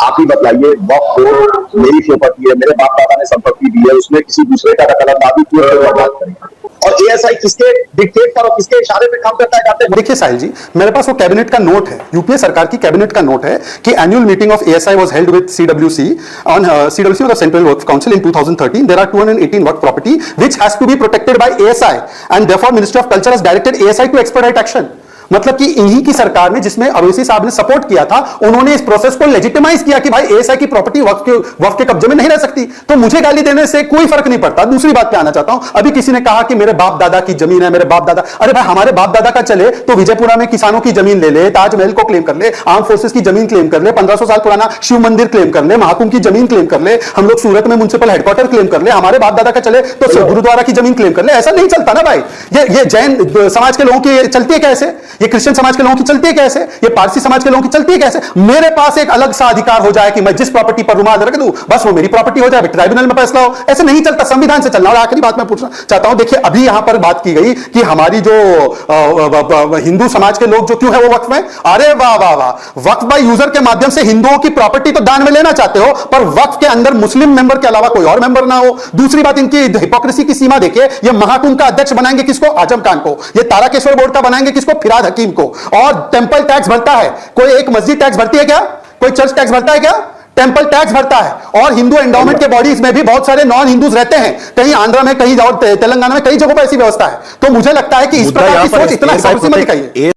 आप ही बताइए, वक्त को मेरी संपत्ति है, मेरे बाप दादा ने संपत्ति दी है, उसमें किसी दूसरे का दखलंदाजी क्यों बर्बाद करें? और एएसआई किसके डिक्टेट पर और किसके इशारे पे काम करता है जाते हैं? देखिए साहिल जी, मेरे पास वो कैबिनेट का नोट है, यूपीए सरकार की कैबिनेट का नोट है कि annual meeting of ASI was held with CWC on CWC मतलब central work council in 2013. There are 218 work property which has to be protected by ASI and therefore ministry of culture has directed ASI to expedite action. मतलब कि इन्हीं की सरकार ने, जिसमें अवैसी साहब ने सपोर्ट किया था, उन्होंने इस प्रोसेस को लेजिटिमाइज किया कि भाई एएसआई की प्रॉपर्टी वक्फ के कब्जे में नहीं रह सकती. तो मुझे गाली देने से कोई फर्क नहीं पड़ता. दूसरी बात पे आना चाहता हूं. अभी किसी ने कहा कि मेरे बाप दादा की जमीन है, मेरे बाप दादा. अरे भाई, हमारे बाप दादा का चले तो विजयपुरा में किसानों की जमीन ले ले, ताजमहल को क्लेम कर ले, आर्म फोर्सेस की जमीन क्लेम कर ले, 1500 साल पुराना शिव मंदिर क्लेम कर ले, महाकुंभ की जमीन क्लेम कर ले, हम लोग सूरत में म्युनिसिपल हेडक्वार्टर क्लेम कर ले. हमारे बाप दादा का चले तो गुरुद्वारा की जमीन क्लेम कर ले. ऐसा नहीं चलता ना भाई. ये जैन समाज के लोगों की चलती है कैसे? ये क्रिश्चियन समाज के लोगों की चलती है कैसे? ये पारसी समाज के लोगों की चलती है कैसे? मेरे पास एक अलग सा अधिकार हो जाए कि मैं जिस प्रॉपर्टी पर रुमाल रख दूं, बस वो मेरी प्रॉपर्टी हो जाए, ट्राइब्यूनल में फैसला हो. ऐसे नहीं चलता, संविधान से चलना. और आखिरी बात मैं पूछना चाहता हूं. देखिए, अभी यहां पर बात की गई कि हमारी जो हिंदू समाज के लोग जो क्यों है वो वक्फ में. अरे वाह वाह वाह, वक्फ बाय यूजर के माध्यम से हिंदुओं की प्रॉपर्टी तो दान में लेना चाहते हो, पर वक्फ के अंदर मुस्लिम मेंबर के अलावा कोई और मेंबर ना हो. दूसरी बात, इनकी हिपोक्रेसी की सीमा देखिए. ये महाकुंभ का अध्यक्ष बनाएंगे किसको? आजम खान को. ये तारकेश्वर बोर्ड का बनाएंगे किसको? फिराद हकीम को. और टेंपल टैक्स भरता है कोई? एक मस्जिद टैक्स भरती है क्या? कोई चर्च टैक्स भरता है क्या? टेंपल टैक्स भरता है. और हिंदू एंडोमेंट के बॉडीज में भी बहुत सारे नॉन हिंदूज रहते हैं. कहीं आंध्र में, कहीं और तेलंगाना में, कई जगहों पर ऐसी व्यवस्था है. तो मुझे लगता है कि इस प्रकार की सोच इतना मत दिखाइए.